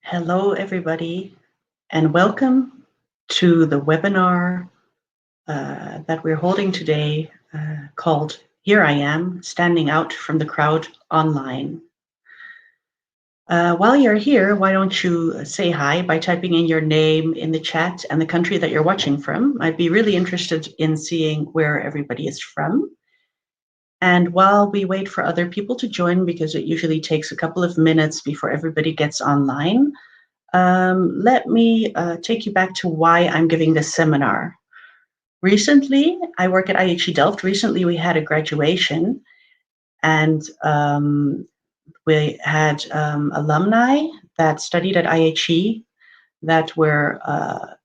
Hello, everybody, and welcome to the webinar that we're holding today called Here I Am, Standing Out from the Crowd Online. While you're here, why don't you say hi by typing in your name in the chat and the country that you're watching from. I'd be really interested in seeing where everybody is from. And while we wait for other people to join, because it usually takes a couple of minutes before everybody gets online, let me take you back to why I'm giving this seminar. Recently, I work at IHE Delft. Recently, we had a graduation, and we had alumni that studied at IHE that were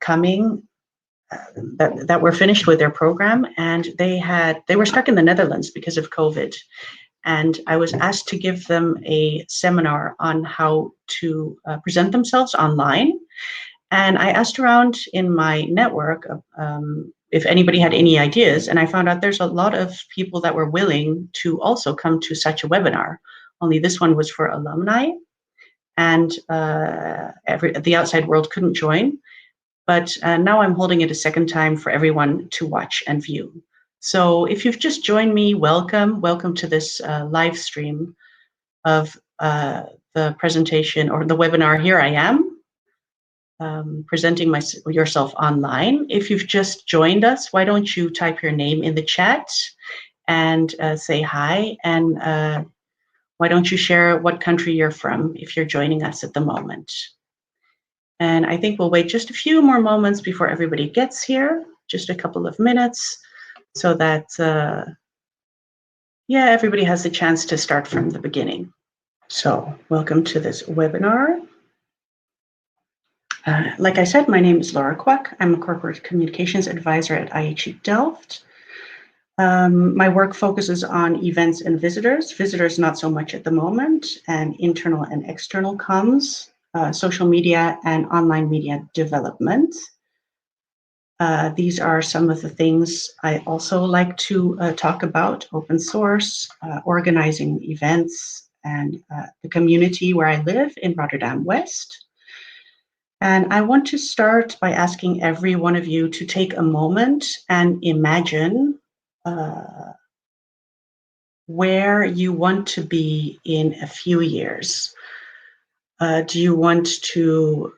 coming, that were finished with their program, and they were stuck in the Netherlands because of COVID. And I was asked to give them a seminar on how to present themselves online. And I asked around in my network if anybody had any ideas, and I found out there's a lot of people that were willing to also come to such a webinar. Only this one was for alumni, and the outside world couldn't join. But now I'm holding it a second time for everyone to watch and view. So if you've just joined me, welcome. Welcome to this live stream of the presentation or the webinar, Here I Am, presenting yourself online. If you've just joined us, why don't you type your name in the chat and say hi, and why don't you share what country you're from if you're joining us at the moment. And I think we'll wait just a few more moments before everybody gets here, just a couple of minutes, so that everybody has the chance to start from the beginning. So welcome to this webinar. Like I said, my name is Laura Kwak. I'm a corporate communications advisor at IHE Delft. My work focuses on events and visitors not so much at the moment, and internal and external comms, social media and online media development. These are some of the things I also like to talk about: open source, organizing events, and the community where I live in Rotterdam West. And I want to start by asking every one of you to take a moment and imagine where you want to be in a few years. Do you want to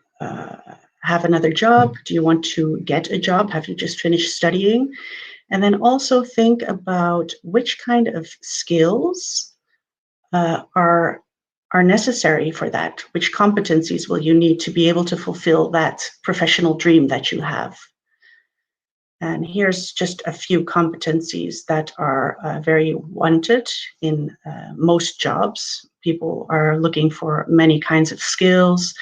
have another job? Do you want to get a job? Have you just finished studying? And then also think about which kind of skills are necessary for that. Which competencies will you need to be able to fulfill that professional dream that you have? And here's just a few competencies that are very wanted in most jobs. People are looking for many kinds of skills.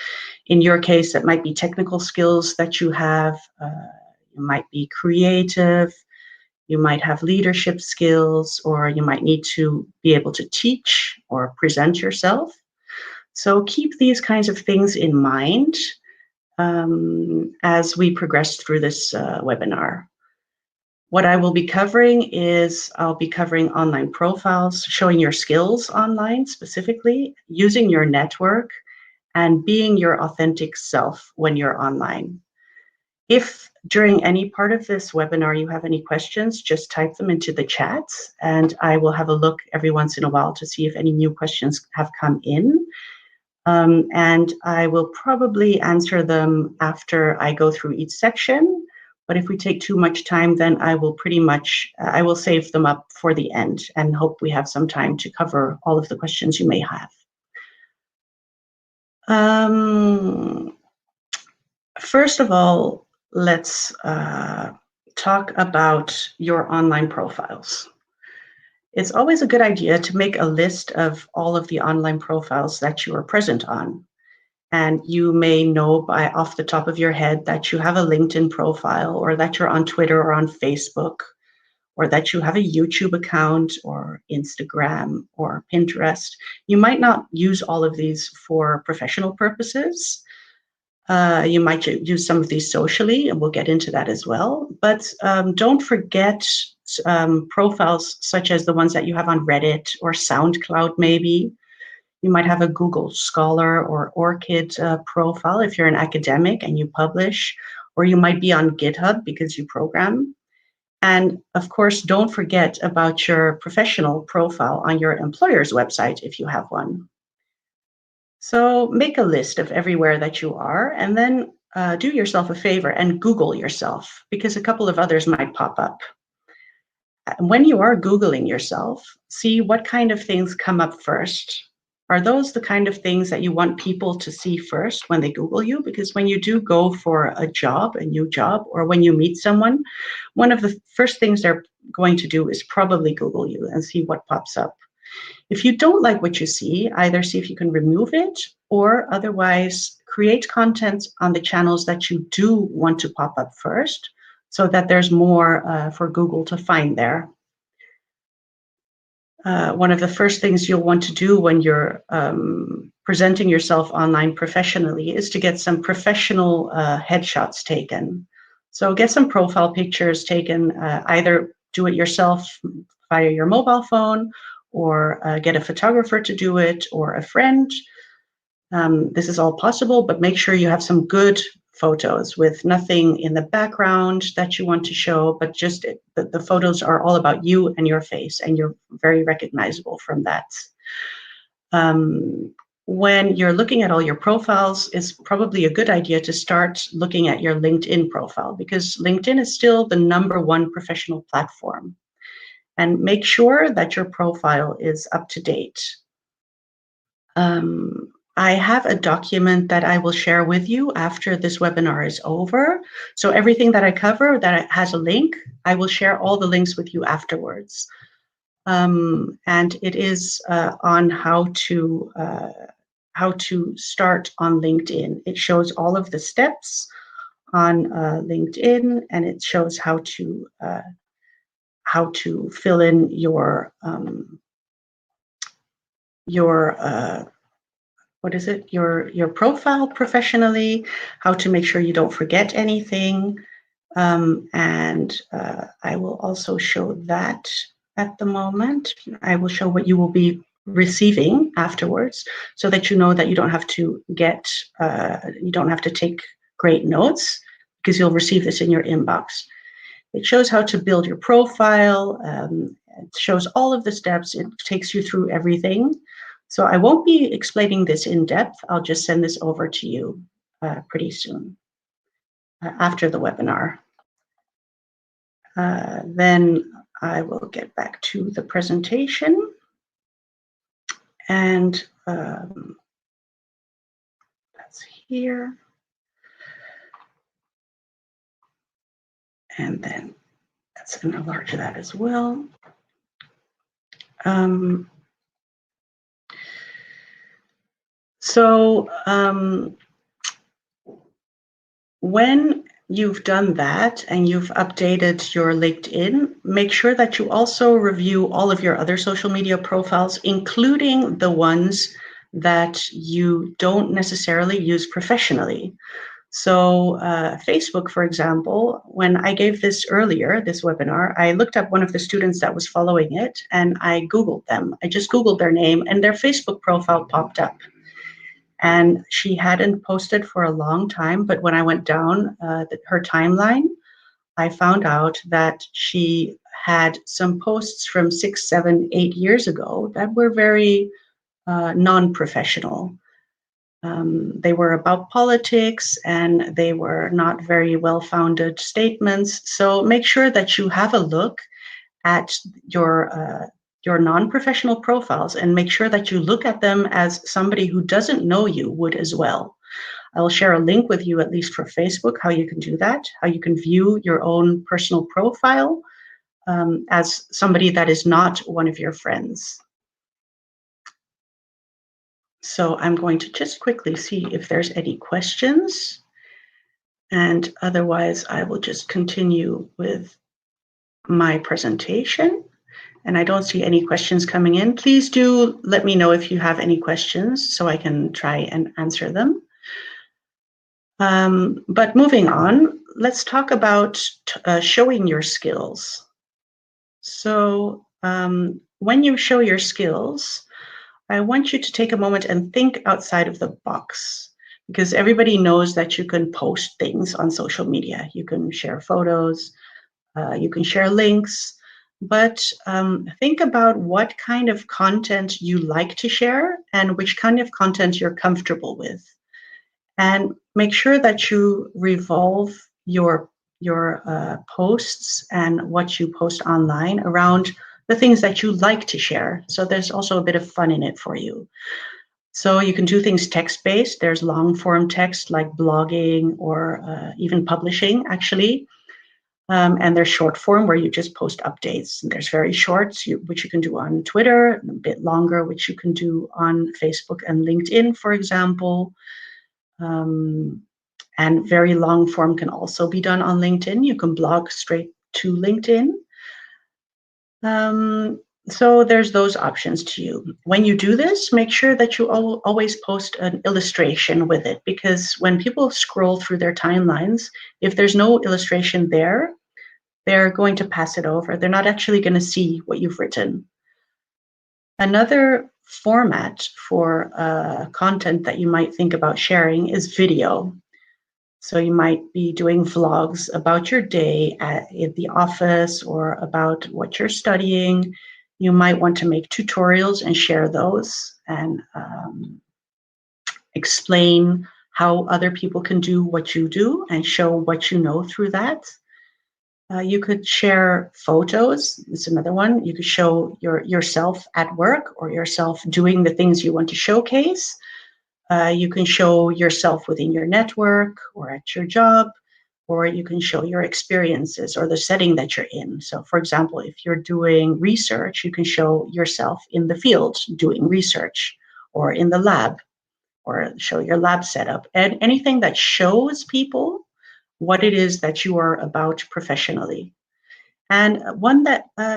In your case, that might be technical skills that you have. You might be creative. You might have leadership skills, or you might need to be able to teach or present yourself. So keep these kinds of things in mind as we progress through this webinar. What I will be covering is I'll be covering online profiles, showing your skills online specifically, using your network, and being your authentic self when you're online. If during any part of this webinar you have any questions, just type them into the chat, and I will have a look every once in a while to see if any new questions have come in. And I will probably answer them after I go through each section. But if we take too much time, then I will I will save them up for the end and hope we have some time to cover all of the questions you may have. First of all, let's talk about your online profiles. It's always a good idea to make a list of all of the online profiles that you are present on. And you may know off the top of your head that you have a LinkedIn profile, or that you're on Twitter or on Facebook, or that you have a YouTube account or Instagram or Pinterest. You might not use all of these for professional purposes. You might use some of these socially, and we'll get into that as well. But don't forget profiles such as the ones that you have on Reddit or SoundCloud maybe. You might have a Google Scholar or ORCID profile if you're an academic and you publish, or you might be on GitHub because you program. And of course, don't forget about your professional profile on your employer's website if you have one. So make a list of everywhere that you are, and then do yourself a favor and Google yourself, because a couple of others might pop up. When you are Googling yourself, see what kind of things come up first. Are those the kind of things that you want people to see first when they Google you? Because when you do go for a job, a new job, or when you meet someone, one of the first things they're going to do is probably Google you and see what pops up. If you don't like what you see, either see if you can remove it, or otherwise create content on the channels that you do want to pop up first, so that there's more for Google to find there. One of the first things you'll want to do when you're presenting yourself online professionally is to get some professional headshots taken. So get some profile pictures taken, either do it yourself via your mobile phone, or get a photographer to do it, or a friend. This is all possible, but make sure you have some good photos with nothing in the background that you want to show, but just the photos are all about you and your face, and you're very recognizable from that. When you're looking at all your profiles, it's probably a good idea to start looking at your LinkedIn profile, because LinkedIn is still the #1 professional platform. And make sure that your profile is up to date. I have a document that I will share with you after this webinar is over. So everything that I cover that has a link, I will share all the links with you afterwards. And it is on how to start on LinkedIn. It shows all of the steps on LinkedIn, and it shows how to fill in your your profile professionally, how to make sure you don't forget anything. And I will also show that at the moment. I will show what you will be receiving afterwards, so that you know that you don't have to take great notes, because you'll receive this in your inbox. It shows how to build your profile. It shows all of the steps. It takes you through everything. So I won't be explaining this in depth. I'll just send this over to you pretty soon after the webinar. Then I will get back to the presentation. And that's here. And then that's going to enlarge that as well. When you've done that and you've updated your LinkedIn, make sure that you also review all of your other social media profiles, including the ones that you don't necessarily use professionally. So Facebook, for example, when I gave this webinar, I looked up one of the students that was following it, and I Googled them. I just Googled their name, and their Facebook profile popped up. And she hadn't posted for a long time, but when I went down her timeline, I found out that she had some posts from 6, 7, 8 years ago that were very non-professional. They were about politics, and they were not very well-founded statements. So make sure that you have a look at your non-professional profiles, and make sure that you look at them as somebody who doesn't know you would as well. I will share a link with you, at least for Facebook, how you can do that, how you can view your own personal profile as somebody that is not one of your friends. So I'm going to just quickly see if there's any questions, and otherwise I will just continue with my presentation. And I don't see any questions coming in. Please do let me know if you have any questions so I can try and answer them. But moving on, let's talk about showing your skills. So when you show your skills, I want you to take a moment and think outside of the box, because everybody knows that you can post things on social media. You can share photos, you can share links, but think about what kind of content you like to share and which kind of content you're comfortable with. And make sure that you revolve your posts and what you post online around the things that you like to share. So there's also a bit of fun in it for you. So you can do things text-based. There's long-form text like blogging or even publishing, actually. And there's short form where you just post updates. And there's very short, which you can do on Twitter, and a bit longer, which you can do on Facebook and LinkedIn, for example. And very long form can also be done on LinkedIn. You can blog straight to LinkedIn. So there's those options to you. When you do this, make sure that you always post an illustration with it, because when people scroll through their timelines, if there's no illustration there, they're going to pass it over. They're not actually going to see what you've written. Another format for content that you might think about sharing is video. So you might be doing vlogs about your day at the office or about what you're studying. You might want to make tutorials and share those and explain how other people can do what you do and show what you know through that. You could share photos. It's another one. You could show yourself at work or yourself doing the things you want to showcase. You can show yourself within your network or at your job, or you can show your experiences or the setting that you're in. So for example, if you're doing research, you can show yourself in the field doing research or in the lab, or show your lab setup, and anything that shows people what it is that you are about professionally. And one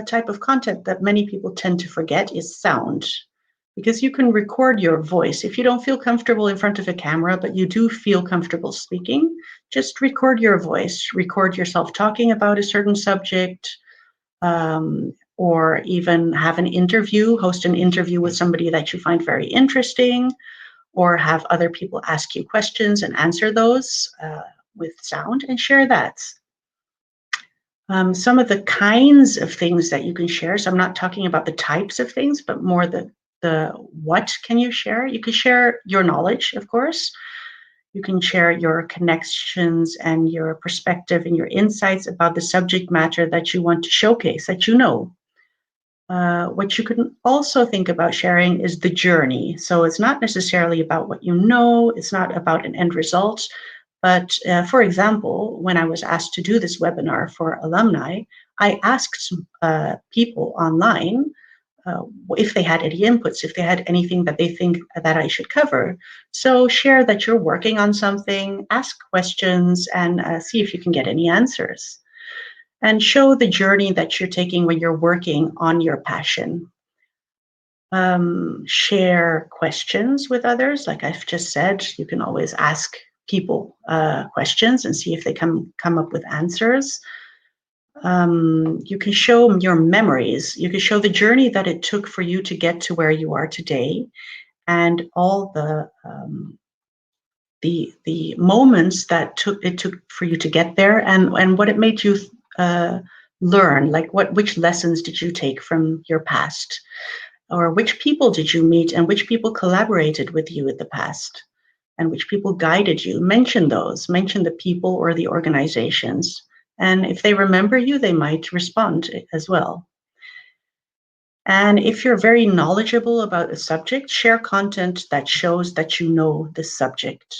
type of content that many people tend to forget is sound, because you can record your voice. If you don't feel comfortable in front of a camera, but you do feel comfortable speaking, just record your voice, record yourself talking about a certain subject, or even have an interview, host an interview with somebody that you find very interesting, or have other people ask you questions and answer those with sound and share that. Some of the kinds of things that you can share, so I'm not talking about the types of things, but more the what can you share? You can share your knowledge, of course. You can share your connections and your perspective and your insights about the subject matter that you want to showcase, that you know. What you can also think about sharing is the journey. So it's not necessarily about what you know, it's not about an end result. But for example, when I was asked to do this webinar for alumni, I asked people online if they had any inputs, if they had anything that they think that I should cover. So share that you're working on something, ask questions, and see if you can get any answers. And show the journey that you're taking when you're working on your passion. Share questions with others. Like I've just said, you can always ask people questions and see if they come up with answers. You can show your memories. You can show the journey that it took for you to get to where you are today, and all the moments that it took for you to get there, and what it made you learn. Like which lessons did you take from your past, or which people did you meet, and which people collaborated with you in the past, and which people guided you. Mention those. Mention the people or the organizations. And if they remember you, they might respond as well. And if you're very knowledgeable about a subject, share content that shows that you know the subject.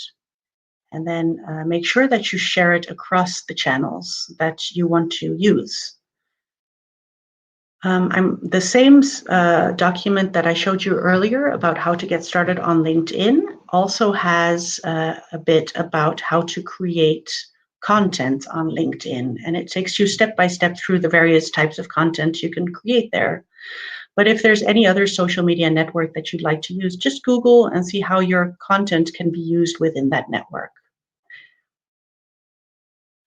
And then make sure that you share it across the channels that you want to use. The same document that I showed you earlier about how to get started on LinkedIn also has a bit about how to create content on LinkedIn, and it takes you step by step through the various types of content you can create there. But if there's any other social media network that you'd like to use, just Google and see how your content can be used within that network.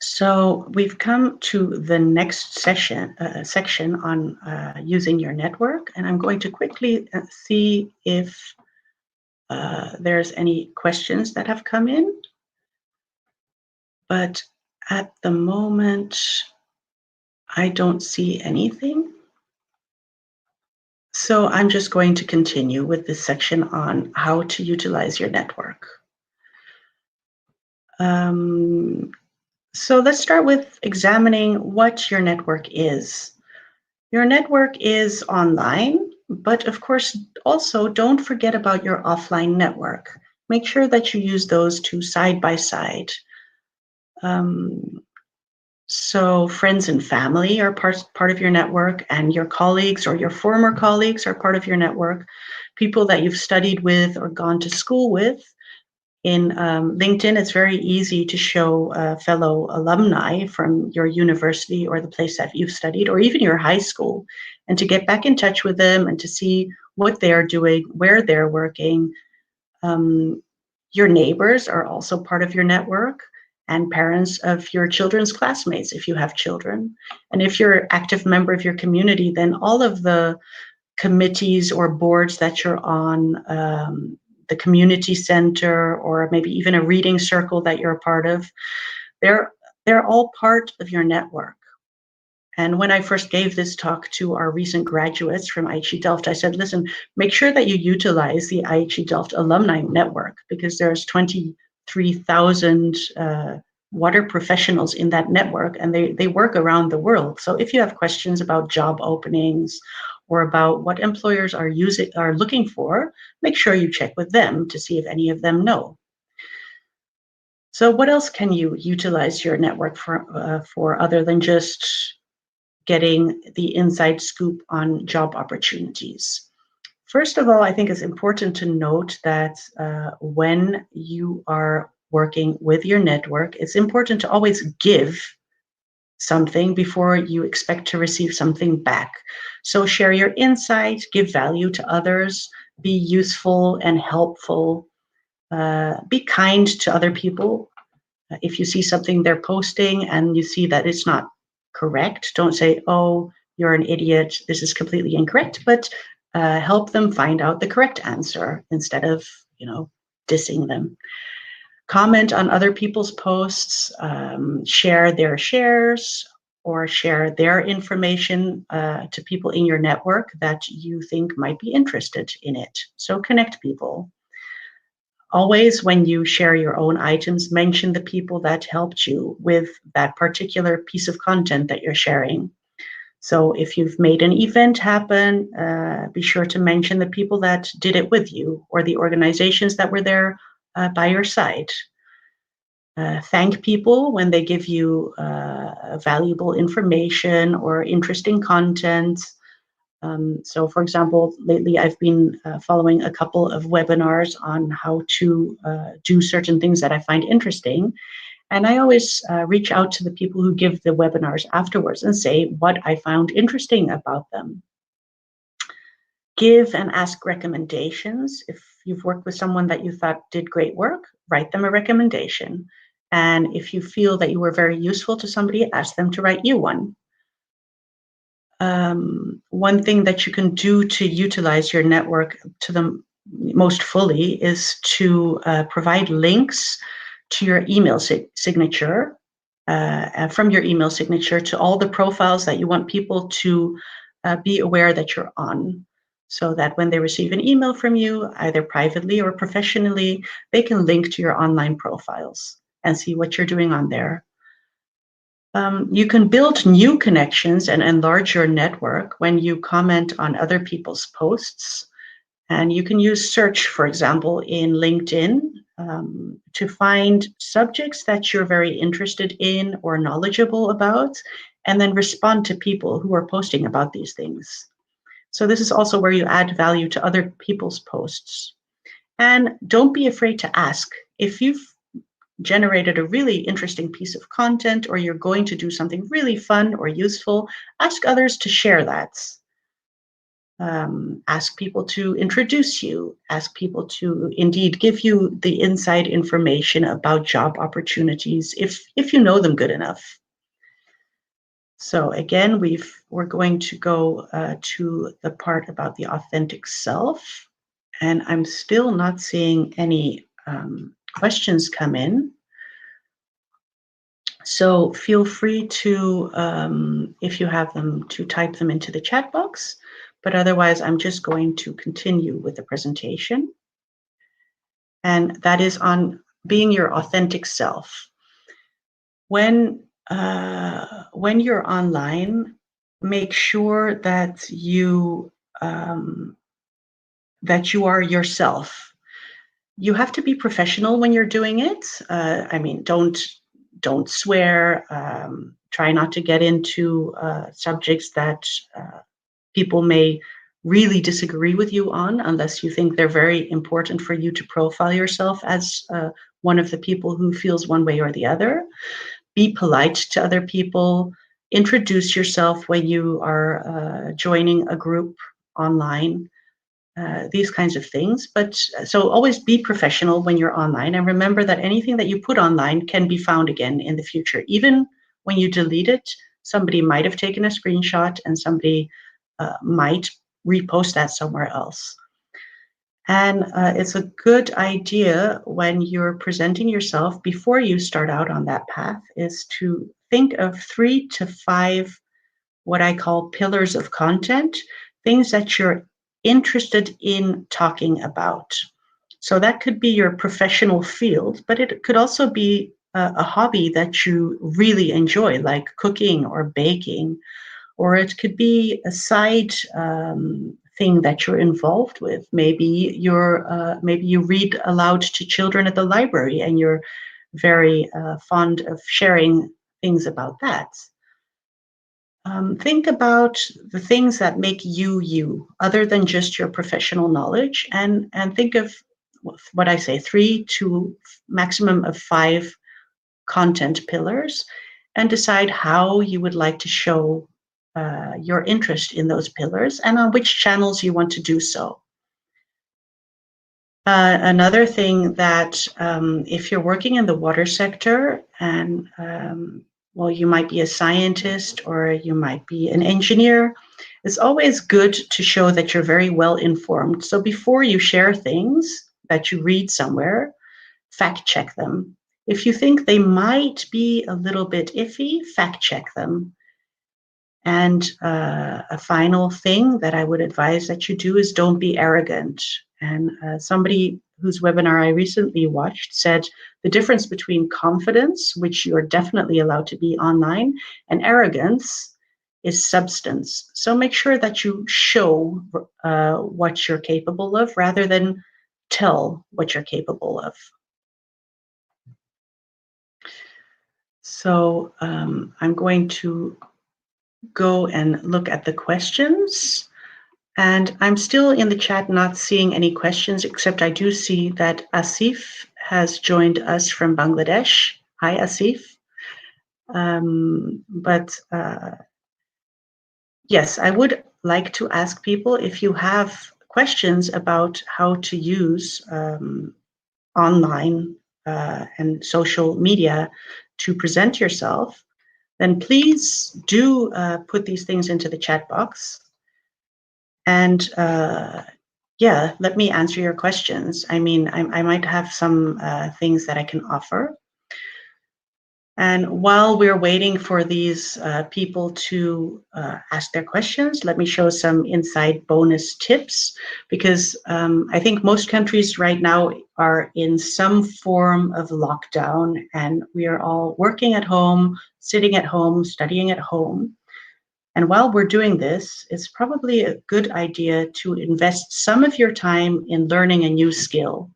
So we've come to the next section on using your network, and I'm going to quickly see if there's any questions that have come in. But at the moment, I don't see anything. So I'm just going to continue with this section on how to utilize your network. So let's start with examining what your network is. Your network is online, but of course, also don't forget about your offline network. Make sure that you use those two side by side. So friends and family are part of your network, and your colleagues or your former colleagues are part of your network. People that you've studied with or gone to school with. In LinkedIn, it's very easy to show fellow alumni from your university or the place that you've studied, or even your high school, and to get back in touch with them and to see what they're doing, where they're working. Your neighbors are also part of your network, and parents of your children's classmates if you have children. And if you're an active member of your community, then all of the committees or boards that you're on, the community center, or maybe even a reading circle that you're a part of, they're all part of your network. And when I first gave this talk to our recent graduates from IHE Delft, I said, listen, make sure that you utilize the IHE Delft alumni network, because there's 23,000 water professionals in that network, and they work around the world. So if you have questions about job openings or about what employers are looking for, make sure you check with them to see if any of them know. So what else can you utilize your network for other than just getting the inside scoop on job opportunities? First of all, I think it's important to note that when you are working with your network, it's important to always give something before you expect to receive something back. So share your insight, give value to others, be useful and helpful, be kind to other people. If you see something they're posting and you see that it's not correct, don't say, oh, you're an idiot, this is completely incorrect, but help them find out the correct answer instead of, dissing them. Comment on other people's posts, share their shares, or share their information to people in your network that you think might be interested in it. So connect people. Always, when you share your own items, mention the people that helped you with that particular piece of content that you're sharing. So if you've made an event happen, be sure to mention the people that did it with you, or the organizations that were there by your side. Thank people when they give you valuable information or interesting content. So for example, lately I've been following a couple of webinars on how to do certain things that I find interesting. And I always reach out to the people who give the webinars afterwards and say what I found interesting about them. Give and ask recommendations. If you've worked with someone that you thought did great work, write them a recommendation. And if you feel that you were very useful to somebody, ask them to write you one. One thing that you can do to utilize your network to the most fully is to provide links to your email signature, from your email signature to all the profiles that you want people to be aware that you're on, so that when they receive an email from you, either privately or professionally, they can link to your online profiles and see what you're doing on there. You can build new connections and enlarge your network when you comment on other people's posts. And you can use search, for example, in LinkedIn to find subjects that you're very interested in or knowledgeable about, and then respond to people who are posting about these things. So this is also where you add value to other people's posts. And don't be afraid to ask. If you've generated a really interesting piece of content, or you're going to do something really fun or useful, ask others to share that. Ask people to introduce you, ask people to indeed give you the inside information about job opportunities if you know them good enough. So again, we're going to go to the part about the authentic self, and I'm still not seeing any questions come in. So feel free to, if you have them, to type them into the chat box, but otherwise I'm just going to continue with the presentation. And that is on being your authentic self. When you're online, make sure that you are yourself. You have to be professional when you're doing it. I mean, don't swear. Try not to get into subjects that people may really disagree with you on, unless you think they're very important for you to profile yourself as one of the people who feels one way or the other. Be polite to other people. Introduce yourself when you are joining a group online. These kinds of things. But so always be professional when you're online, and remember that anything that you put online can be found again in the future. Even when you delete it, somebody might have taken a screenshot and somebody might repost that somewhere else. And it's a good idea when you're presenting yourself, before you start out on that path, is to think of 3 to 5 what I call pillars of content, things that you're interested in talking about. So that could be your professional field, but it could also be a hobby that you really enjoy, like cooking or baking, or it could be a side thing that you're involved with. Maybe you read aloud to children at the library, and you're very fond of sharing things about that. Think about the things that make you you, other than just your professional knowledge, and think of what I say, 3 to maximum of 5 content pillars, and decide how you would like to show your interest in those pillars and on which channels you want to do so. Another thing that if you're working in the water sector, and well, you might be a scientist or you might be an engineer, it's always good to show that you're very well informed. So before you share things that you read somewhere, fact check them. If you think they might be a little bit iffy, fact check them. And a final thing that I would advise that you do is don't be arrogant. And somebody whose webinar I recently watched said the difference between confidence, which you are definitely allowed to be online, and arrogance is substance. So make sure that you show what you're capable of rather than tell what you're capable of. So I'm going to go and look at the questions. And I'm still in the chat not seeing any questions, except I do see that Asif has joined us from Bangladesh. Hi, Asif. Yes, I would like to ask people, if you have questions about how to use online and social media to present yourself, then please do put these things into the chat box. And yeah, let me answer your questions. I mean, I might have some things that I can offer. And while we're waiting for these people to ask their questions, let me show some inside bonus tips, because I think most countries right now are in some form of lockdown, and we are all working at home, sitting at home, studying at home. And while we're doing this, it's probably a good idea to invest some of your time in learning a new skill.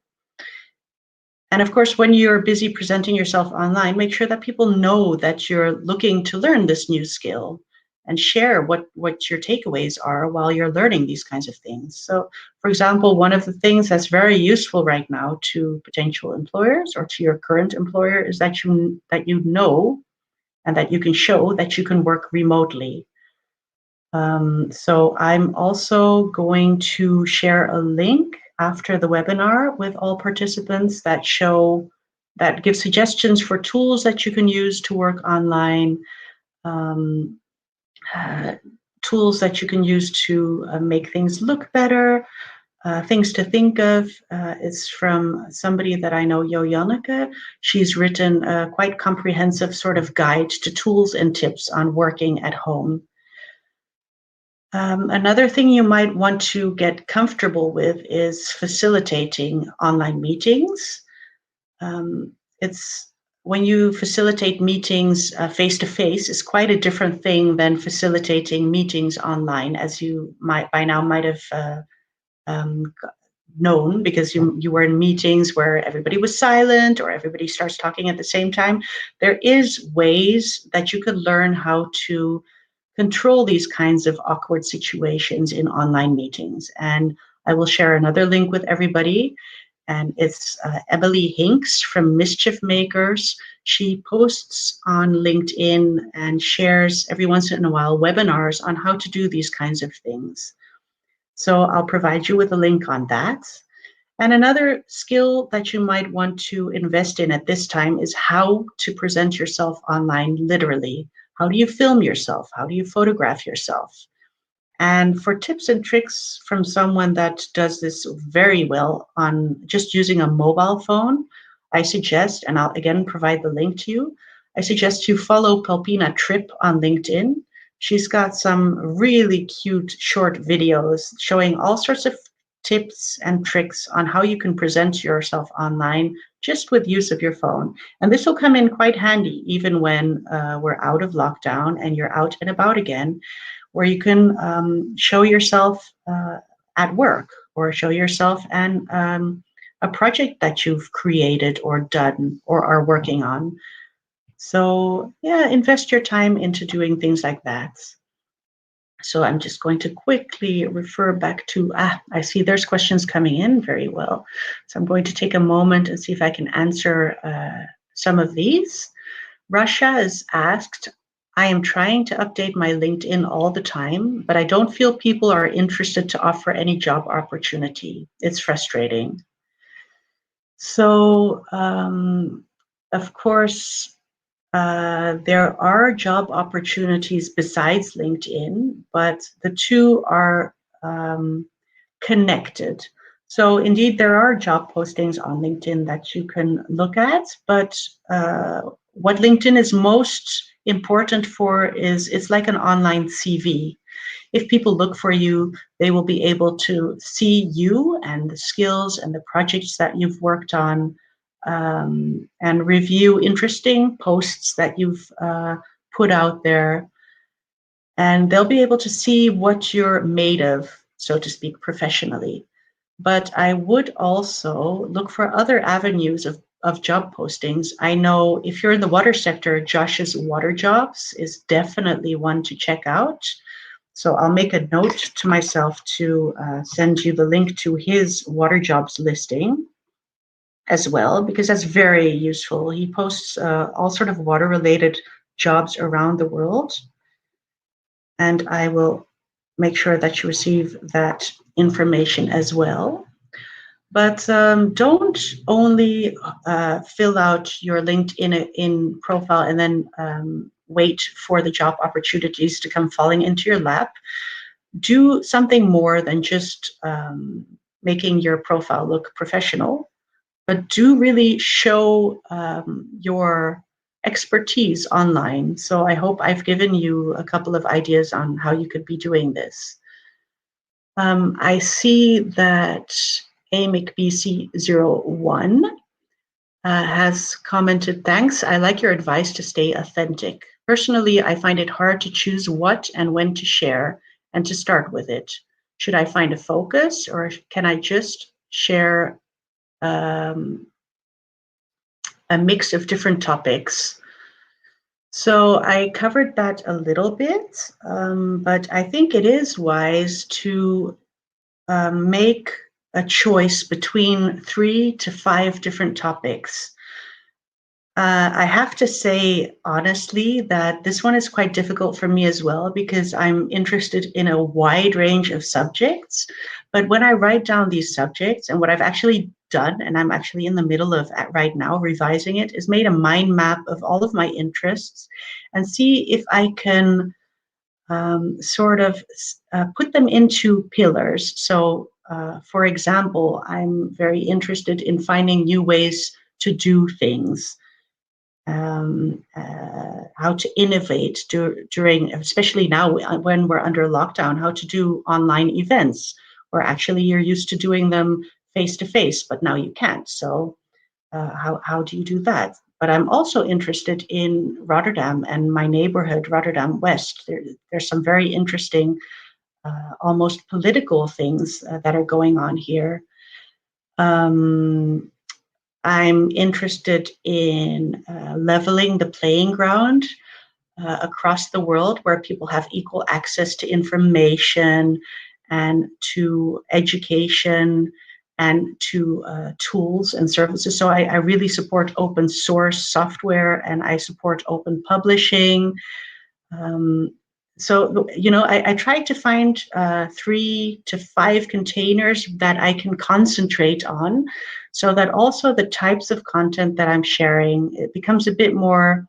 And of course, when you're busy presenting yourself online, make sure that people know that you're looking to learn this new skill, and share what your takeaways are while you're learning these kinds of things. So, for example, one of the things that's very useful right now to potential employers or to your current employer is that you know and that you can show that you can work remotely. So I'm also going to share a link after the webinar with all participants that give suggestions for tools that you can use to work online, um, tools that you can use to make things look better, things to think of. It's from somebody that I know, Jo Janneke. She's written a quite comprehensive sort of guide to tools and tips on working at home. Another thing you might want to get comfortable with is facilitating online meetings. It's when you facilitate meetings face-to-face is quite a different thing than facilitating meetings online, as you might by now might have known, because you were in meetings where everybody was silent or everybody starts talking at the same time. There is ways that you could learn how to control these kinds of awkward situations in online meetings. And I will share another link with everybody. And it's Emily Hinks from Mischief Makers. She posts on LinkedIn and shares every once in a while webinars on how to do these kinds of things. So I'll provide you with a link on that. And another skill that you might want to invest in at this time is how to present yourself online literally. How do you film yourself? How do you photograph yourself? And for tips and tricks from someone that does this very well on just using a mobile phone, I suggest, and I'll again provide the link to you, I suggest you follow Pelpina Tripp on LinkedIn. She's got some really cute short videos showing all sorts of tips and tricks on how you can present yourself online just with use of your phone. And this will come in quite handy even when we're out of lockdown and you're out and about again, where you can show yourself at work or show yourself and a project that you've created or done or are working on. So yeah, invest your time into doing things like that. So I'm just going to quickly refer back to, I see there's questions coming in very well. So I'm going to take a moment and see if I can answer some of these. Russia is asked, I am trying to update my LinkedIn all the time, but I don't feel people are interested to offer any job opportunity. It's frustrating. So, of course, there are job opportunities besides LinkedIn, but the two are connected. So indeed, there are job postings on LinkedIn that you can look at, but what LinkedIn is most important for is it's like an online CV. If people look for you, they will be able to see you and the skills and the projects that you've worked on, and review interesting posts that you've put out there. And they'll be able to see what you're made of, so to speak, professionally. But I would also look for other avenues of job postings. I know if you're in the water sector, Josh's Water Jobs is definitely one to check out. So I'll make a note to myself to send you the link to his Water Jobs listing as well, because that's very useful. He posts all sort of water-related jobs around the world. And I will make sure that you receive that information as well. But don't only fill out your LinkedIn profile and then wait for the job opportunities to come falling into your lap. Do something more than just making your profile look professional, but do really show your expertise online. So I hope I've given you a couple of ideas on how you could be doing this. I see that AMICBC01 has commented, thanks, I like your advice to stay authentic. Personally, I find it hard to choose what and when to share and to start with it. Should I find a focus, or can I just share a mix of different topics? So I covered that a little bit, but I think it is wise to make a choice between 3 to 5 different topics. I have to say honestly that this one is quite difficult for me as well because I'm interested in a wide range of subjects. But when I write down these subjects, and what I've actually done, and I'm actually in the middle of right now revising it, is made a mind map of all of my interests and see if I can sort of put them into pillars. So, for example, I'm very interested in finding new ways to do things, how to innovate during, especially now when we're under lockdown, how to do online events where actually you're used to doing them face to face, but now you can't. So how do you do that? But I'm also interested in Rotterdam and my neighborhood, Rotterdam West. There's some very interesting, almost political things that are going on here. Um, I'm interested in leveling the playing ground across the world where people have equal access to information and to education and to tools and services. So I really support open source software and I support open publishing. Um, so, you know, I try to find 3 to 5 containers that I can concentrate on so that also the types of content that I'm sharing, it becomes a bit more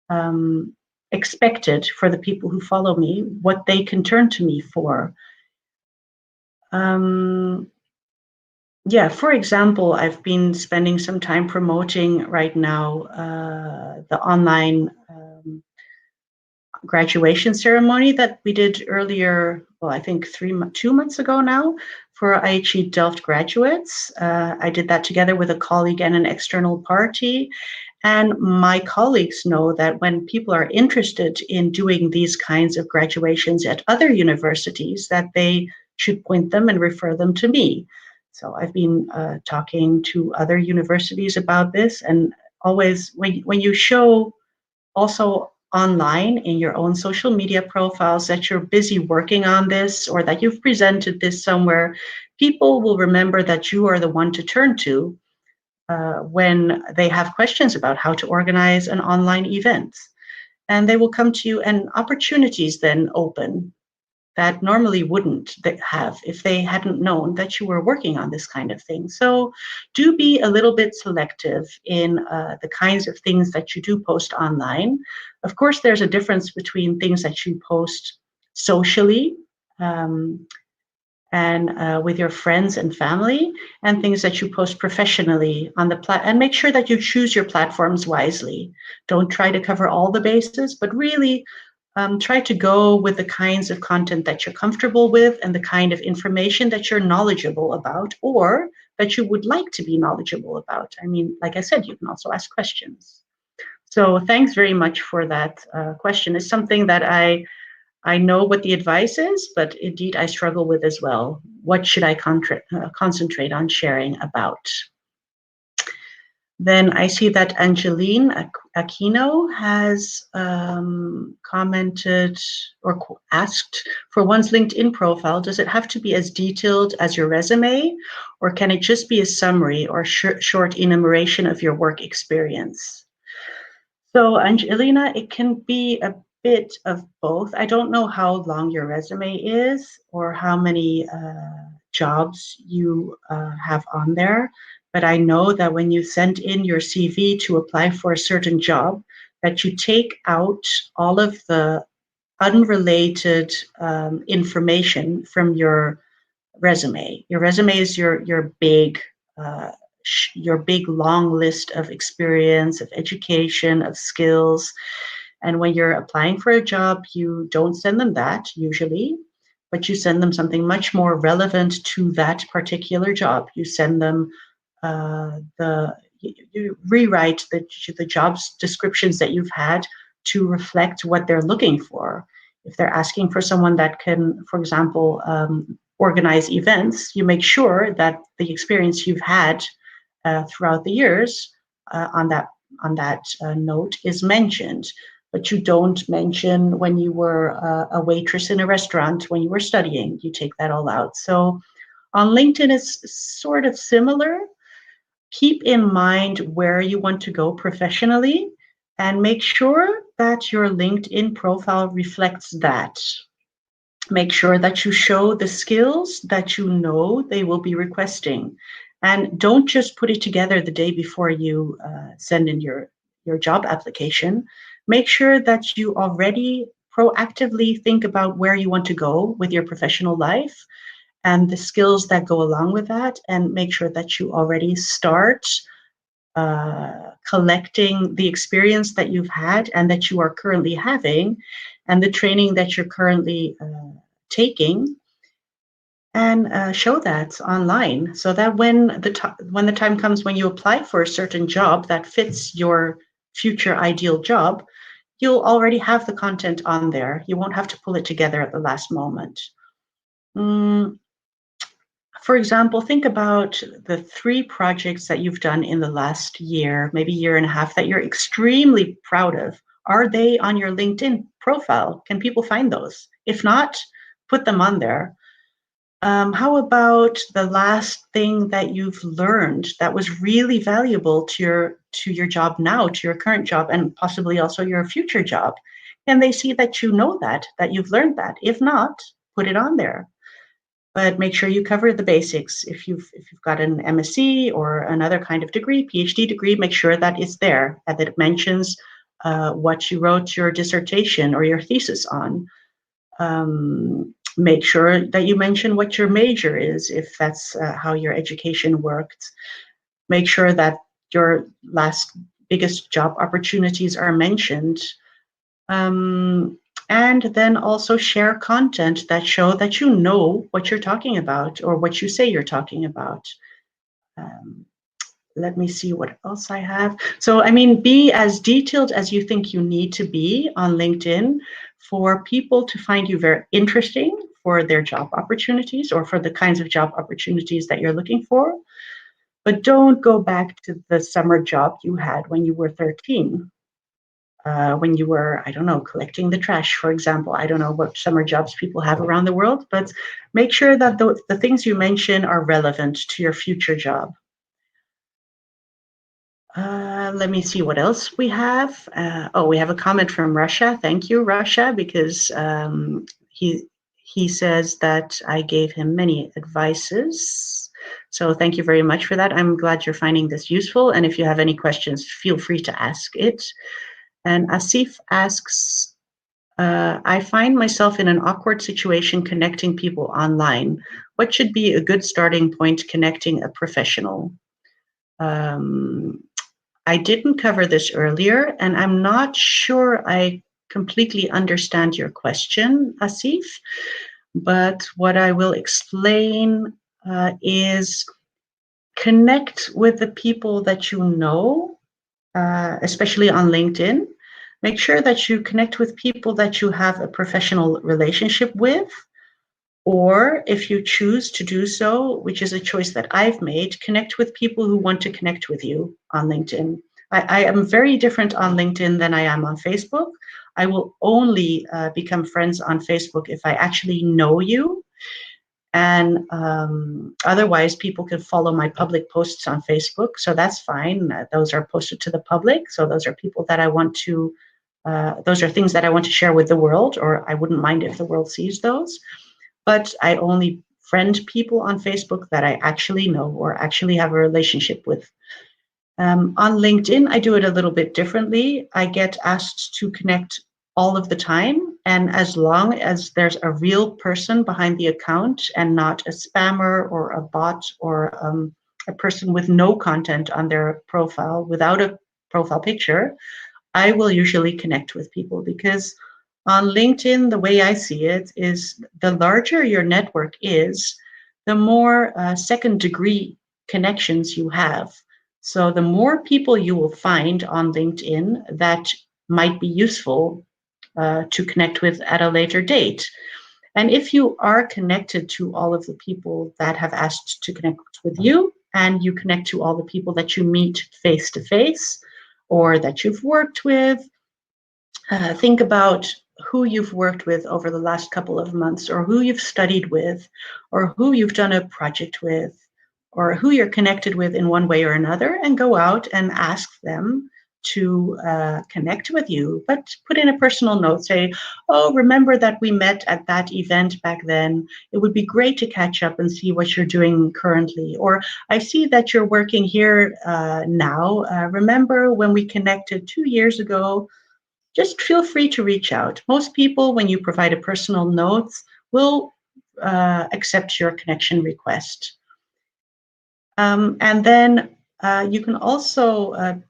um, expected for the people who follow me, what they can turn to me for. Um, yeah, for example, I've been spending some time promoting right now the online graduation ceremony that we did earlier, well, I think 2 months ago now, for IHE Delft graduates. I did that together with a colleague and an external party. And my colleagues know that when people are interested in doing these kinds of graduations at other universities, that they should point them and refer them to me. So I've been talking to other universities about this, and always when you show also online in your own social media profiles that you're busy working on this or that you've presented this somewhere, people will remember that you are the one to turn to when they have questions about how to organize an online event. And they will come to you, and opportunities then open that normally wouldn't have if they hadn't known that you were working on this kind of thing. So do be a little bit selective in the kinds of things that you do post online. Of course, there's a difference between things that you post socially um, and with your friends and family, and things that you post professionally on the and make sure that you choose your platforms wisely. Don't try to cover all the bases, but really try to go with the kinds of content that you're comfortable with and the kind of information that you're knowledgeable about or that you would like to be knowledgeable about. I mean, like I said, you can also ask questions. So thanks very much for that question. It's something that I know what the advice is, but indeed I struggle with as well. What should I concentrate on sharing about? Then I see that Angeline Aquino has commented or asked, for one's LinkedIn profile, does it have to be as detailed as your resume, or can it just be a summary or short enumeration of your work experience? So Angelina, it can be a bit of both. I don't know how long your resume is or how many jobs you have on there, but I know that when you send in your CV to apply for a certain job, that you take out all of the unrelated information from your resume. Your resume is uh, your big long list of experience, of education, of skills. And when you're applying for a job, you don't send them that usually, but you send them something much more relevant to that particular job. You send them you rewrite the jobs descriptions that you've had to reflect what they're looking for. If they're asking for someone that can, for example, organize events, you make sure that the experience you've had throughout the years on that note is mentioned. But you don't mention when you were a waitress in a restaurant, when you were studying. You take that all out. So on LinkedIn, it's sort of similar. keep in mind where you want to go professionally and make sure that your LinkedIn profile reflects that. Make sure that you show the skills that you know they will be requesting. And don't just put it together the day before you send in your job application. Make sure that you already proactively think about where you want to go with your professional life and the skills that go along with that, and make sure that you already start collecting the experience that you've had and that you are currently having, and the training that you're currently taking, and show that online, so that when the time comes when you apply for a certain job that fits your future ideal job, you'll already have the content on there. You won't have to pull it together at the last moment. For example, think about the 3 projects that you've done in the last year, maybe year and a half, that you're extremely proud of. Are they on your LinkedIn profile? Can people find those? If not, put them on there. How about the last thing that you've learned that was really valuable to your job now, to your current job, and possibly also your future job? Can they see that you know that you've learned that? If not, put it on there. But make sure you cover the basics. If you've got an MSc or another kind of degree, PhD degree, make sure that it's there and that it mentions what you wrote your dissertation or your thesis on. Make sure that you mention what your major is, if that's how your education worked. Make sure that your last biggest job opportunities are mentioned. And then also share content that show that you know what you're talking about or what you say you're talking about. Let me see what else I have. So, I mean, be as detailed as you think you need to be on LinkedIn for people to find you very interesting for their job opportunities or for the kinds of job opportunities that you're looking for. But don't go back to the summer job you had when you were 13. When you were, I don't know, collecting the trash, for example. I don't know what summer jobs people have around the world, but make sure that the things you mention are relevant to your future job. Let me see what else we have. We have a comment from Russia. Thank you, Russia, because he says that I gave him many advices. So thank you very much for that. I'm glad you're finding this useful. And if you have any questions, feel free to ask it. And Asif asks, I find myself in an awkward situation connecting people online. What should be a good starting point connecting a professional? I didn't cover this earlier, and I'm not sure I completely understand your question, Asif, but what I will explain is connect with the people that you know, especially on LinkedIn. Make sure that you connect with people that you have a professional relationship with, or if you choose to do so, which is a choice that I've made, connect with people who want to connect with you on LinkedIn. I am very different on LinkedIn than I am on Facebook. I will only become friends on Facebook if I actually know you. And otherwise, people can follow my public posts on Facebook, so that's fine. Those are posted to the public, so those are people that I want to, those are things that I want to share with the world, or I wouldn't mind if the world sees those. But I only friend people on Facebook that I actually know or actually have a relationship with. On LinkedIn, I do it a little bit differently. I get asked to connect all of the time, and as long as there's a real person behind the account and not a spammer or a bot or a person with no content on their profile, without a profile picture, I will usually connect with people, because on LinkedIn, the way I see it is the larger your network is, the more second degree connections you have. So the more people you will find on LinkedIn that might be useful to connect with at a later date. And if you are connected to all of the people that have asked to connect with you, and you connect to all the people that you meet face to face or that you've worked with, think about who you've worked with over the last couple of months, or who you've studied with, or who you've done a project with, or who you're connected with in one way or another, and go out and ask them to connect with you, but put in a personal note. Say, oh, remember that we met at that event back then. It would be great to catch up and see what you're doing currently. Or I see that you're working here now. Remember when we connected 2 years ago? Just feel free to reach out. Most people, when you provide a personal note, will accept your connection request. And then you can also,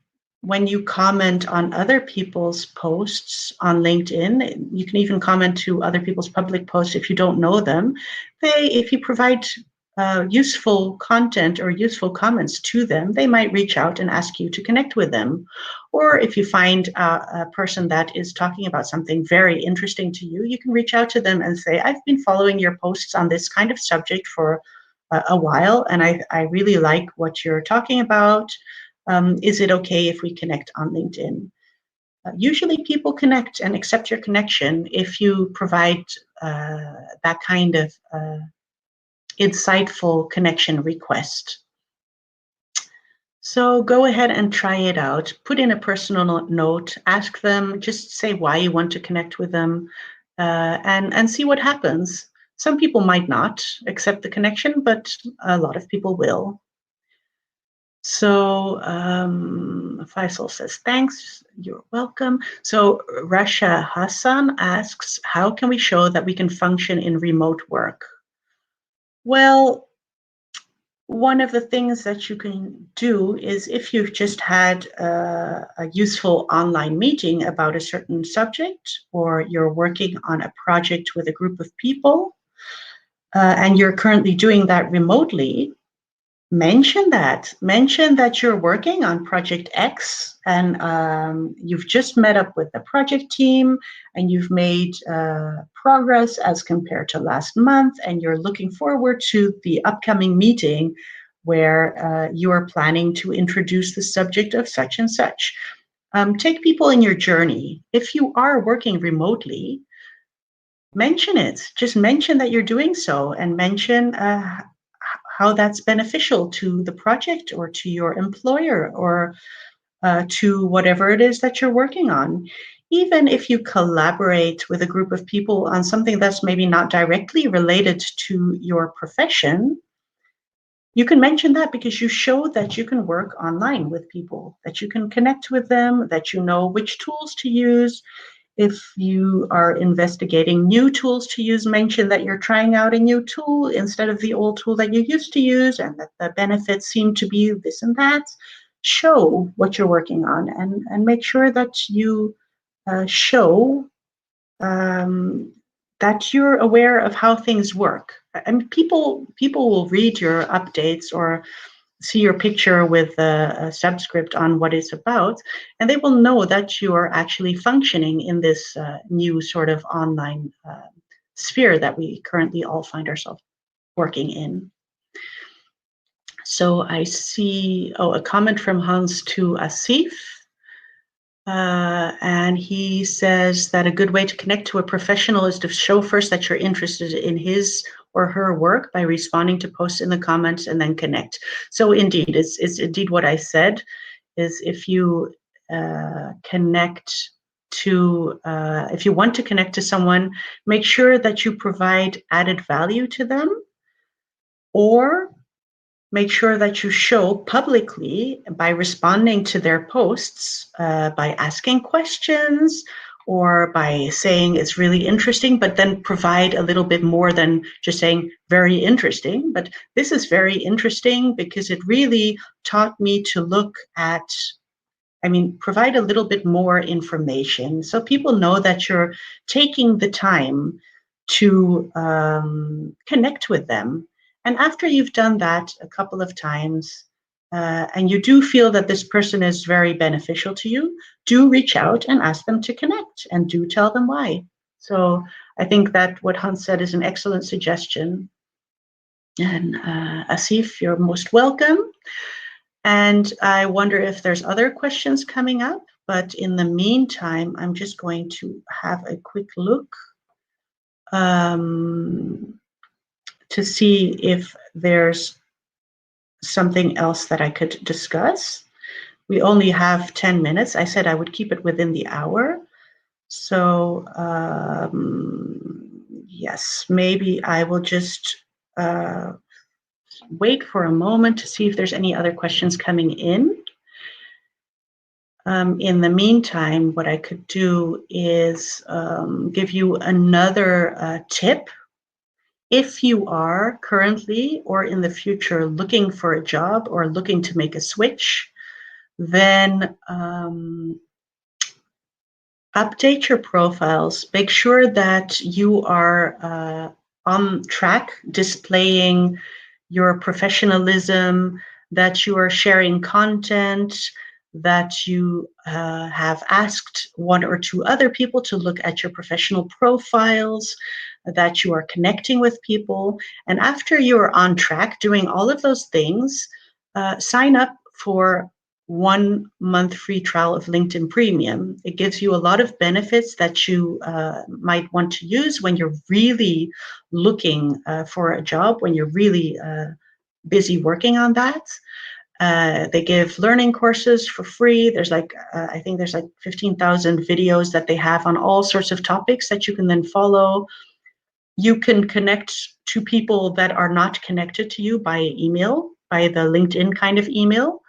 when you comment on other people's posts on LinkedIn, you can even comment to other people's public posts if you don't know them. If you provide useful content or useful comments to them, they might reach out and ask you to connect with them. Or if you find a person that is talking about something very interesting to you, you can reach out to them and say, I've been following your posts on this kind of subject for a while, and I really like what you're talking about. Is it okay if we connect on LinkedIn? Usually people connect and accept your connection if you provide that kind of insightful connection request. So go ahead and try it out. Put in a personal note, ask them, just say why you want to connect with them, and see what happens. Some people might not accept the connection, but a lot of people will. So Faisal says, thanks, you're welcome. So Rasha Hassan asks, how can we show that we can function in remote work? Well, one of the things that you can do is if you've just had a useful online meeting about a certain subject, or you're working on a project with a group of people, and you're currently doing that remotely, mention that you're working on project X, and you've just met up with the project team, and you've made progress as compared to last month, and you're looking forward to the upcoming meeting where you are planning to introduce the subject of such and such. Take people in your journey. If you are working remotely, mention it. Just mention that you're doing so, and mention how that's beneficial to the project or to your employer, or to whatever it is that you're working on. Even if you collaborate with a group of people on something that's maybe not directly related to your profession, you can mention that, because you show that you can work online with people, that you can connect with them, that you know which tools to use. If you are investigating new tools to use, mention that you're trying out a new tool instead of the old tool that you used to use, and that the benefits seem to be this and that. Show what you're working on, and make sure that you show that you're aware of how things work. I mean, people will read your updates or see your picture with a subscript on what it's about, and they will know that you are actually functioning in this new sort of online sphere that we currently all find ourselves working in. So I see, a comment from Hans to Asif. And he says that a good way to connect to a professional is to show first that you're interested in his or her work by responding to posts in the comments, and then connect. So indeed, it's indeed what I said, is if you connect to, if you want to connect to someone, make sure that you provide added value to them, or make sure that you show publicly by responding to their posts, by asking questions, or by saying it's really interesting, but then provide a little bit more than just saying very interesting. But this is very interesting because it really taught me to look at, provide a little bit more information so people know that you're taking the time to connect with them. And after you've done that a couple of times, and you do feel that this person is very beneficial to you, do reach out and ask them to connect, and do tell them why. So I think that what Hans said is an excellent suggestion. And Asif, you're most welcome. And I wonder if there's other questions coming up, but in the meantime, I'm just going to have a quick look to see if there's something else that I could discuss. We only have 10 minutes. I said I would keep it within the hour. So yes, maybe I will just wait for a moment to see if there's any other questions coming in. In the meantime, what I could do is give you another tip. If you are currently or in the future looking for a job or looking to make a switch, then update your profiles. Make sure that you are on track, displaying your professionalism, that you are sharing content, that you have asked one or two other people to look at your professional profiles, that you are connecting with people. And after you are on track doing all of those things, sign up for 1 month free trial of LinkedIn Premium. It gives you a lot of benefits that you might want to use when you're really looking for a job, when you're really busy working on that. They give learning courses for free. There's like, I think there's like 15,000 videos that they have on all sorts of topics that you can then follow. You can connect to people that are not connected to you by email, by the LinkedIn kind of email.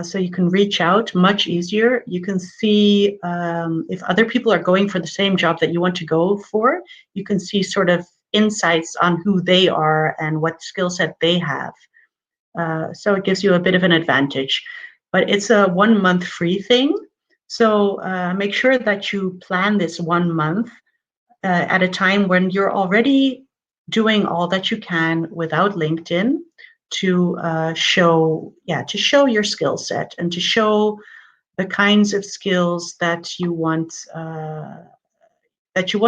So you can reach out much easier. You can see if other people are going for the same job that you want to go for. You can see sort of insights on who they are and what skill set they have. So it gives you a bit of an advantage. But it's a 1 month free thing. So make sure that you plan this 1 month at a time when you're already doing all that you can without LinkedIn to show your skill set and to show the kinds of skills that you want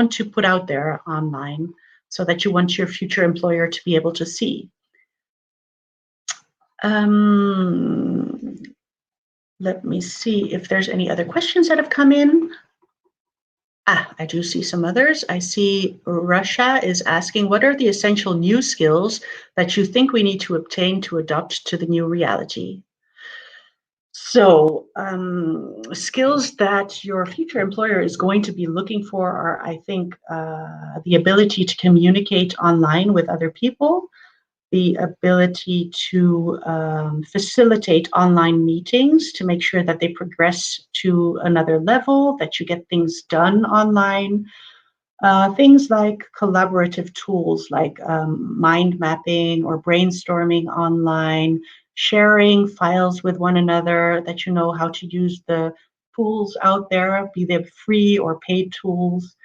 to put out there online, so that you want your future employer to be able to see. Let me see if there's any other questions that have come in. I do see some others. I see Russia is asking, what are the essential new skills that you think we need to obtain to adapt to the new reality? So skills that your future employer is going to be looking for are, I think, the ability to communicate online with other people, the ability to facilitate online meetings to make sure that they progress to another level, that you get things done online. Things like collaborative tools like mind mapping or brainstorming online, sharing files with one another, that you know how to use the tools out there, be they free or paid tools.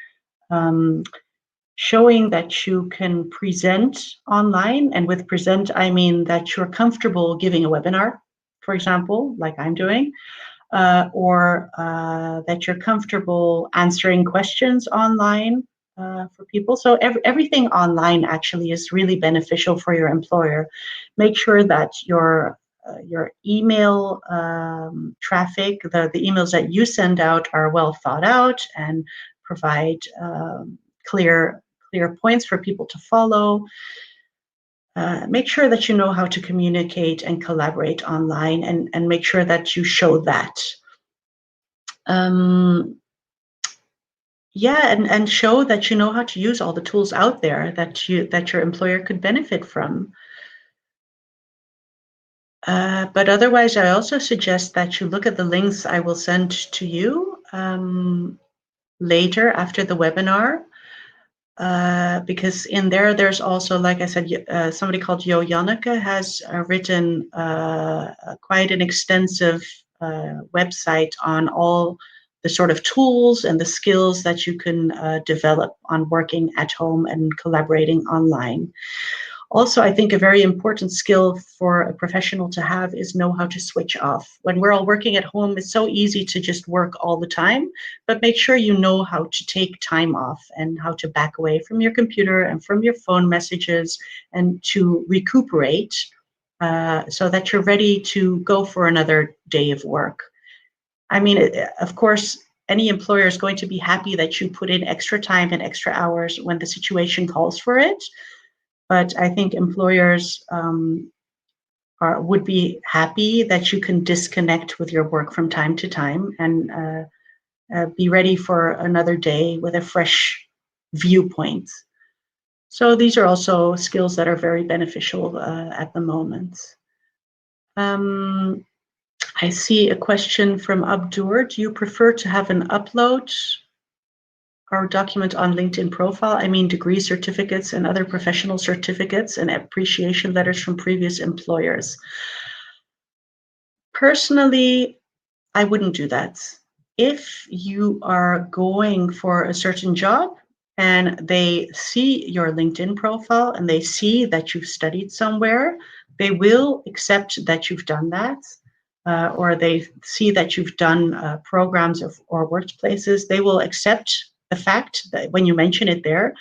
Showing that you can present online, and with present I mean that you're comfortable giving a webinar, for example, like I'm doing, or that you're comfortable answering questions online for people. So everything online actually is really beneficial for your employer. Make sure that your email traffic, the emails that you send out, are well thought out and provide clear points for people to follow. Make sure that you know how to communicate and collaborate online, and make sure that you show that. And show that you know how to use all the tools out there that your employer could benefit from. But otherwise, I also suggest that you look at the links I will send to you later after the webinar. Because in there's also, like I said, somebody called Jo Janneke has written quite an extensive website on all the sort of tools and the skills that you can develop on working at home and collaborating online. Also, I think a very important skill for a professional to have is know how to switch off. When we're all working at home, it's so easy to just work all the time, but make sure you know how to take time off and how to back away from your computer and from your phone messages, and to recuperate so that you're ready to go for another day of work. I mean, of course, any employer is going to be happy that you put in extra time and extra hours when the situation calls for it. But I think employers would be happy that you can disconnect with your work from time to time and be ready for another day with a fresh viewpoint. So these are also skills that are very beneficial at the moment. I see a question from Abdur. Do you prefer to have an upload or document on LinkedIn profile? I mean, degree certificates and other professional certificates and appreciation letters from previous employers. Personally, I wouldn't do that. If you are going for a certain job and they see your LinkedIn profile and they see that you've studied somewhere, they will accept that you've done that. Or they see that you've done programs or workplaces, they will accept the fact that when you mention it there,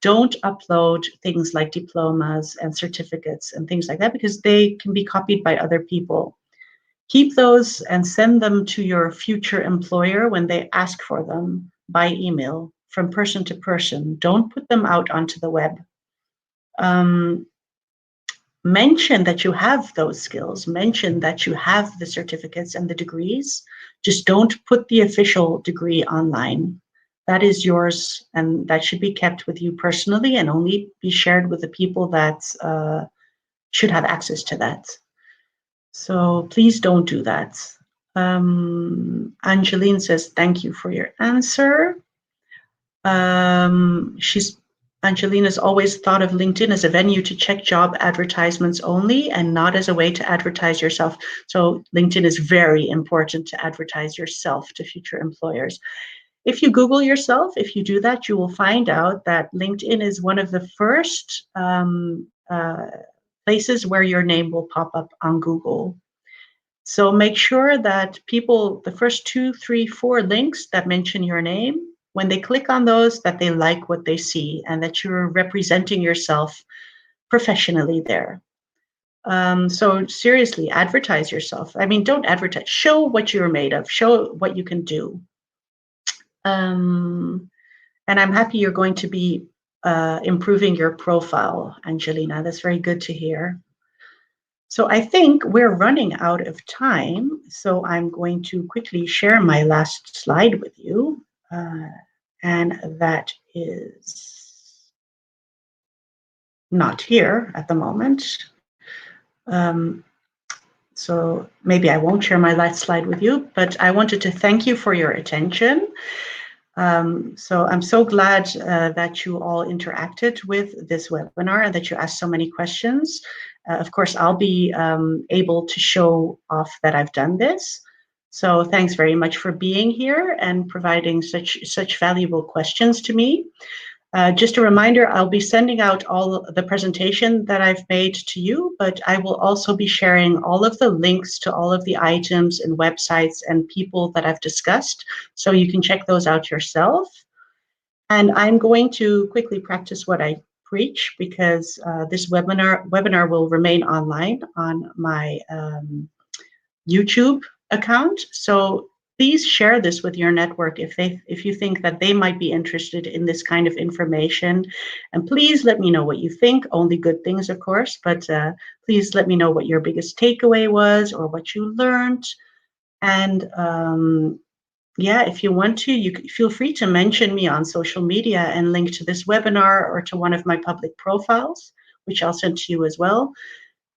don't upload things like diplomas and certificates and things like that, because they can be copied by other people. Keep those and send them to your future employer when they ask for them by email from person to person. Don't put them out onto the web. Mention that you have those skills, mention that you have the certificates and the degrees, just don't put the official degree online. That is yours and that should be kept with you personally and only be shared with the people that should have access to that. So please don't do that. Angeline says, thank you for your answer. Angelina has always thought of LinkedIn as a venue to check job advertisements only and not as a way to advertise yourself. So LinkedIn is very important to advertise yourself to future employers. If you Google yourself, if you do that, you will find out that LinkedIn is one of the first places where your name will pop up on Google. So make sure that people, the first 2, 3, 4 links that mention your name, when they click on those, that they like what they see and that you're representing yourself professionally there. So seriously, advertise yourself. I mean, don't advertise. Show what you're made of. Show what you can do. And I'm happy you're going to be improving your profile, Angelina. That's very good to hear. So I think we're running out of time. So I'm going to quickly share my last slide with you. And that is not here at the moment. So maybe I won't share my last slide with you, but I wanted to thank you for your attention. So I'm so glad that you all interacted with this webinar and that you asked so many questions. Of course, I'll be able to show off that I've done this. So thanks very much for being here and providing such valuable questions to me. Just a reminder, I'll be sending out all the presentation that I've made to you, but I will also be sharing all of the links to all of the items and websites and people that I've discussed, so you can check those out yourself. And I'm going to quickly practice what I preach, because this webinar will remain online on my YouTube account. So please share this with your network if you think that they might be interested in this kind of information. And please let me know what you think. Only good things, of course, but please let me know what your biggest takeaway was or what you learned. And yeah, if you want to, you feel free to mention me on social media and link to this webinar or to one of my public profiles, which I'll send to you as well.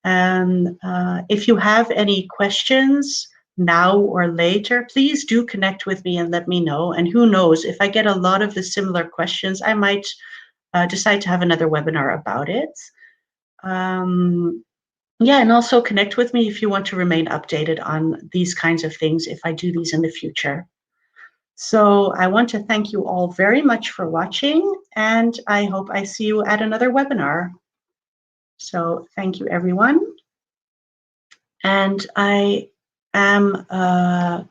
And if you have any questions now or later, please do connect with me and let me know. And who knows, if I get a lot of the similar questions, I might decide to have another webinar about it. Yeah, and also connect with me if you want to remain updated on these kinds of things if I do these in the future. So I want to thank you all very much for watching, and I hope I see you at another webinar. So thank you, everyone. And I am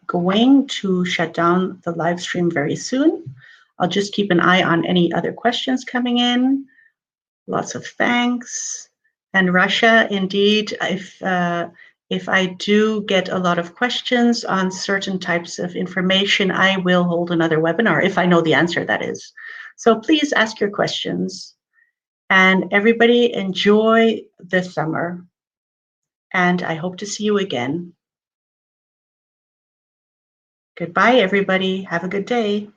going to shut down the live stream very soon. I'll just keep an eye on any other questions coming in. Lots of thanks. And Rasha, indeed, if I do get a lot of questions on certain types of information, I will hold another webinar, if I know the answer, that is. So please ask your questions. And everybody enjoy the summer. and I hope to see you again. Goodbye, everybody. Have a good day.